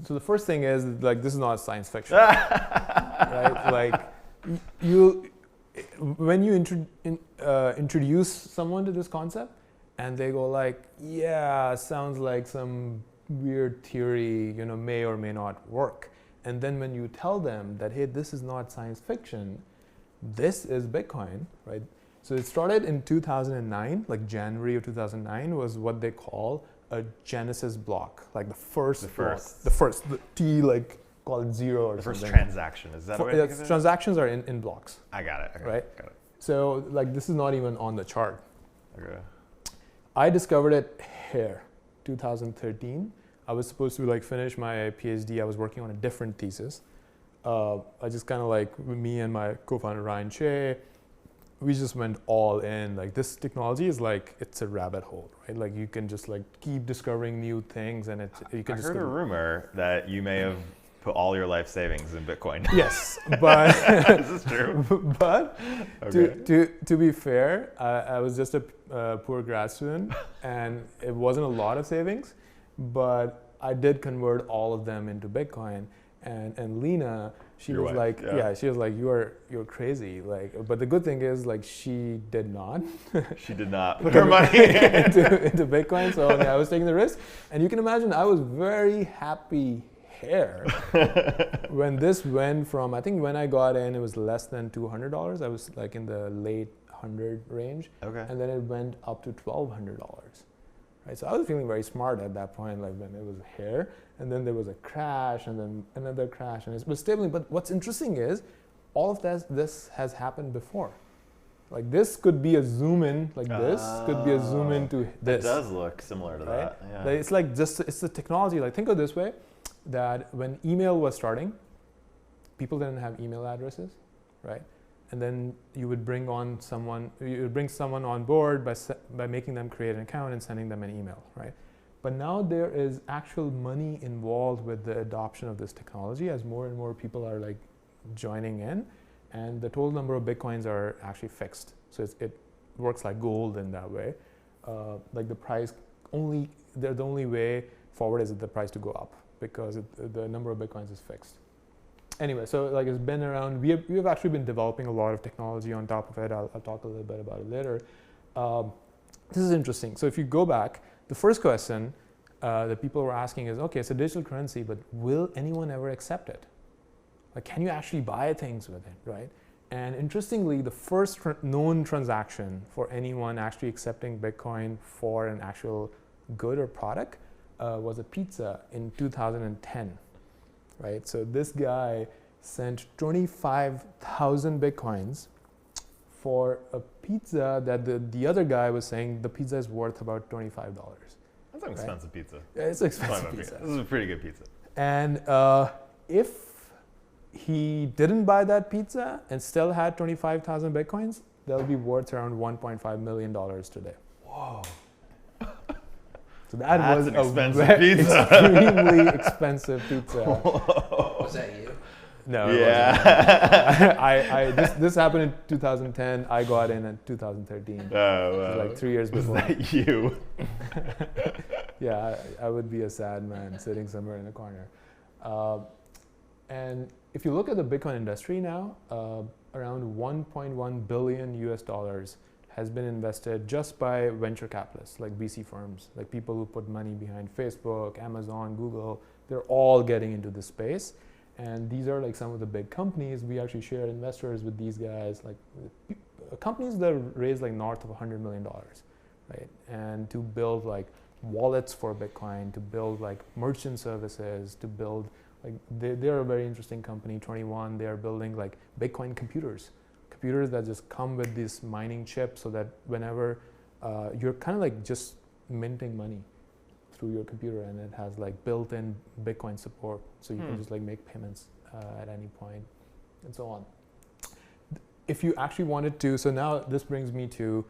So the first thing is like this is not science fiction, right? Like you when you introduce someone to this concept, and they go like, yeah, sounds like some weird theory, may or may not work. And then when you tell them that, hey, this is not science fiction, this is Bitcoin, right? So it started in 2009, like January of 2009 was what they call a Genesis block, like the first, the T like call it 0 or the something. first transaction. Is that what transactions are in blocks. I got it. Okay. Right? Got it. So like this is not even on the chart. Okay. I discovered it here, 2013. I was supposed to like finish my PhD. I was working on a different thesis. I just kind of like me and my co-founder Ryan Che, we just went all in. Like this technology is like it's a rabbit hole, right? Like you can just like keep discovering new things, and you can. I heard a rumor that you may have put all your life savings in Bitcoin. Yes, but is this true? But okay. to be fair, I was just a poor grad student, and it wasn't a lot of savings, but I did convert all of them into Bitcoin. And Lena, she was like, she was like, you're crazy. Like, but the good thing is, like, she did not. She did not put her money into Bitcoin. So I was taking the risk, and you can imagine I was very happy here when this went from. I think when I got in, it was less than $200. I was like in the late 100 range. Okay. And then it went up to $1,200. Right, so I was feeling very smart at that point, like when it was here, and then there was a crash, and then another crash, and it was stable. But what's interesting is, all of this has happened before. Like this could be a zoom in, like this could be a zoom into this. It does look similar to right? that. Yeah. Like it's like it's the technology. Like think of it this way, that when email was starting, people didn't have email addresses, right? And then you would bring someone on board by making them create an account and sending them an email, right? But now there is actual money involved with the adoption of this technology as more and more people are like joining in, and the total number of Bitcoins are actually fixed. So it works like gold in that way. Like the price the only way forward is the price to go up because the number of Bitcoins is fixed. Anyway, so like it's been around. We have actually been developing a lot of technology on top of it. I'll talk a little bit about it later. This is interesting. So if you go back, the first question that people were asking is, okay, it's a digital currency, but will anyone ever accept it? Like, can you actually buy things with it, right? And interestingly, the first known transaction for anyone actually accepting Bitcoin for an actual good or product was a pizza in 2010. Right, so this guy sent 25,000 Bitcoins for a pizza that the other guy was saying the pizza is worth about $25. That's an expensive pizza. Yeah, it's an expensive pizza. This is a pretty good pizza. And if he didn't buy that pizza and still had 25,000 Bitcoins, that'll be worth around $1.5 million today. Whoa. So that was an expensive pizza. Extremely expensive pizza. Was that you? No. Yeah. This happened in 2010. I got in 2013. Oh, like 3 years was before. that you? Yeah, I would be a sad man sitting somewhere in a corner. And if you look at the Bitcoin industry now, around $1.1 billion US has been invested just by venture capitalists, like VC firms, like people who put money behind Facebook, Amazon, Google. They're all getting into this space. And these are like some of the big companies. We actually share investors with these guys, like companies that raise like north of $100 million, right? And to build like wallets for Bitcoin, to build like merchant services, to build like, they're a very interesting company, 21. They are building like Bitcoin computers that just come with this mining chip so that whenever you're kind of like just minting money through your computer, and it has like built-in Bitcoin support, so you can just like make payments at any point and so on. If you actually wanted to, so now this brings me to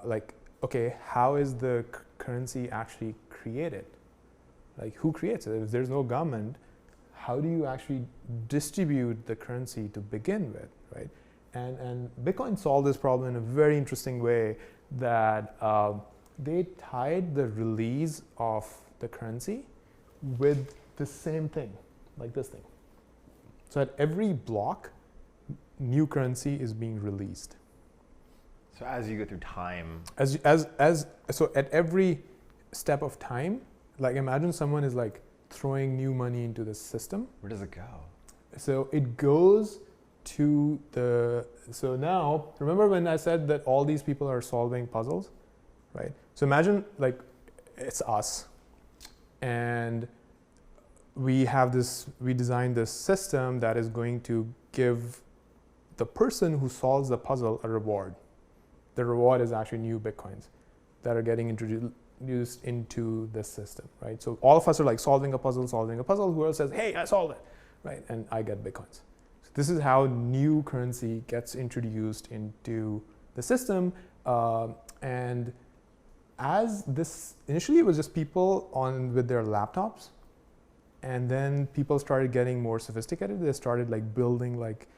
like, okay, how is the currency actually created? Like who creates it? If there's no government, how do you actually distribute the currency to begin with, right? And Bitcoin solved this problem in a very interesting way that they tied the release of the currency with this same thing, like this thing. So at every block, new currency is being released. So as you go through time, So at every step of time, like imagine someone is like throwing new money into the system. where does it go? So it goes to the, so now, remember when I said that all these people are solving puzzles, right? So imagine like it's us, and we designed this system that is going to give the person who solves the puzzle a reward. The reward is actually new Bitcoins that are getting introduced into this system, right? So all of us are like solving a puzzle. Who else says, hey, I solved it, right? And I get Bitcoins. So this is how new currency gets introduced into the system. And as this, initially it was just people with their laptops. And then people started getting more sophisticated. They started like building like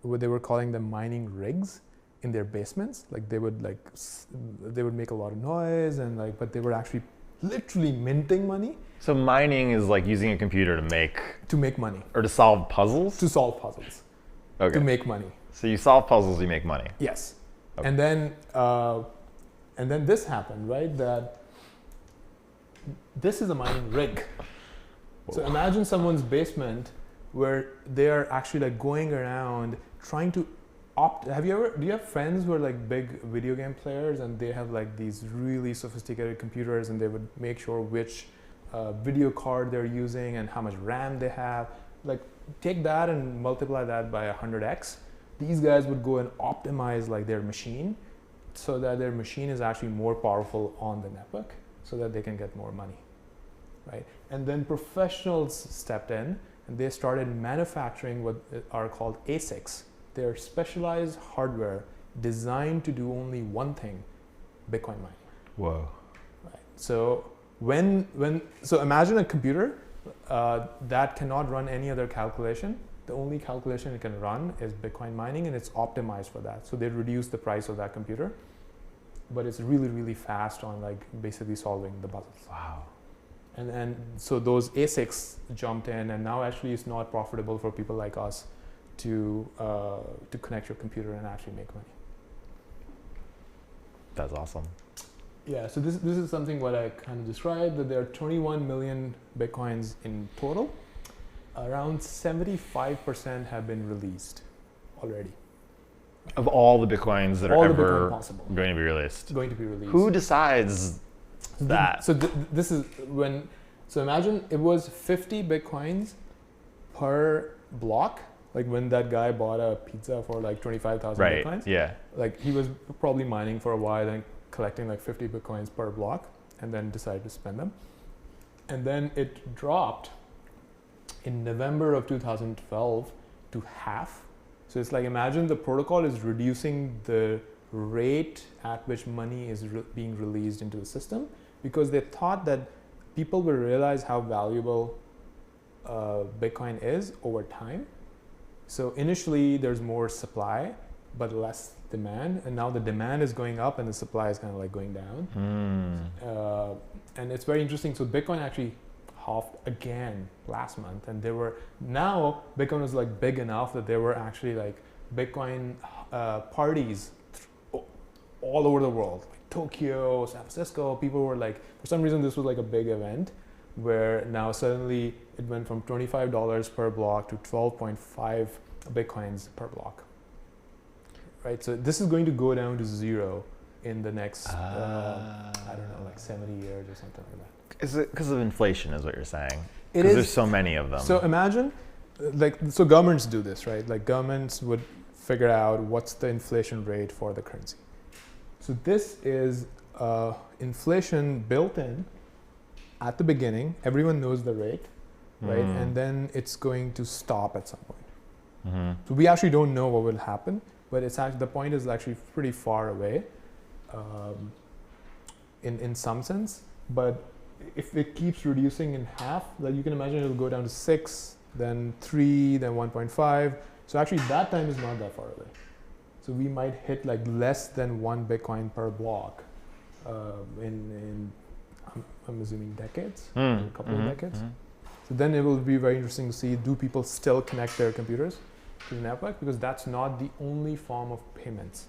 what they were calling them mining rigs in their basements. Like they would make a lot of noise and like, but they were actually literally minting money. So mining is like using a computer to make money. Or to solve puzzles? To solve puzzles. Okay. To make money. So you solve puzzles, you make money. Yes. Okay. And then this happened, right? That this is a mining rig. So imagine someone's basement where they are actually like going around trying to do you have friends who are like big video game players and they have like these really sophisticated computers and they would make sure which video card they're using and how much RAM they have? Like take that and multiply that by 100x. These guys would go and optimize like their machine so that their machine is actually more powerful on the network so that they can get more money, right? And then professionals stepped in and they started manufacturing what are called ASICs. They're specialized hardware designed to do only one thing, Bitcoin mining. Whoa. Right. So so imagine a computer that cannot run any other calculation. The only calculation it can run is Bitcoin mining, and it's optimized for that. So they reduce the price of that computer, but it's really, really fast on like basically solving the puzzles. Wow. And so those ASICs jumped in, and now actually it's not profitable for people like us to connect your computer and actually make money. That's awesome. Yeah, so this is something what I kind of described, that there are 21 million Bitcoins in total. Around 75% have been released already. Of all the Bitcoins that All are the Bitcoin ever possible. going to be released. Going to be released. Who decides that? This is when, so imagine it was 50 Bitcoins per block. Like when that guy bought a pizza for like 25,000 right. Bitcoins. Yeah. Like he was probably mining for a while and collecting like 50 Bitcoins per block and then decided to spend them. And then it dropped in November of 2012 to half. So it's like, imagine the protocol is reducing the rate at which money is being released into the system because they thought that people will realize how valuable Bitcoin is over time. So initially there's more supply, but less demand. And now the demand is going up and the supply is kind of like going down. And it's very interesting. So Bitcoin actually halved again last month, and now Bitcoin was like big enough that there were actually like Bitcoin parties all over the world, like Tokyo, San Francisco. People were like, for some reason this was like a big event where now suddenly it went from $25 per block to 12.5 Bitcoins per block, right? So this is going to go down to zero in the next, I don't know, like 70 years or something like that. Is it because of inflation is what you're saying? It Because is. there's so many of them. So imagine, so governments do this, right? Like governments would figure out what's the inflation rate for the currency. So this is inflation built in at the beginning. Everyone knows the rate, right? And then it's going to stop at some point. So we actually don't know what will happen, but it's actually, the point is actually pretty far away in some sense. But if it keeps reducing in half, like you can imagine it'll go down to 6, then 3, then 1.5. So actually that time is not that far away. So we might hit like less than 1 Bitcoin per block I'm assuming decades, Mm. a couple of decades. Mhm. So then it will be very interesting to see, do people still connect their computers to the network? Because that's not the only form of payments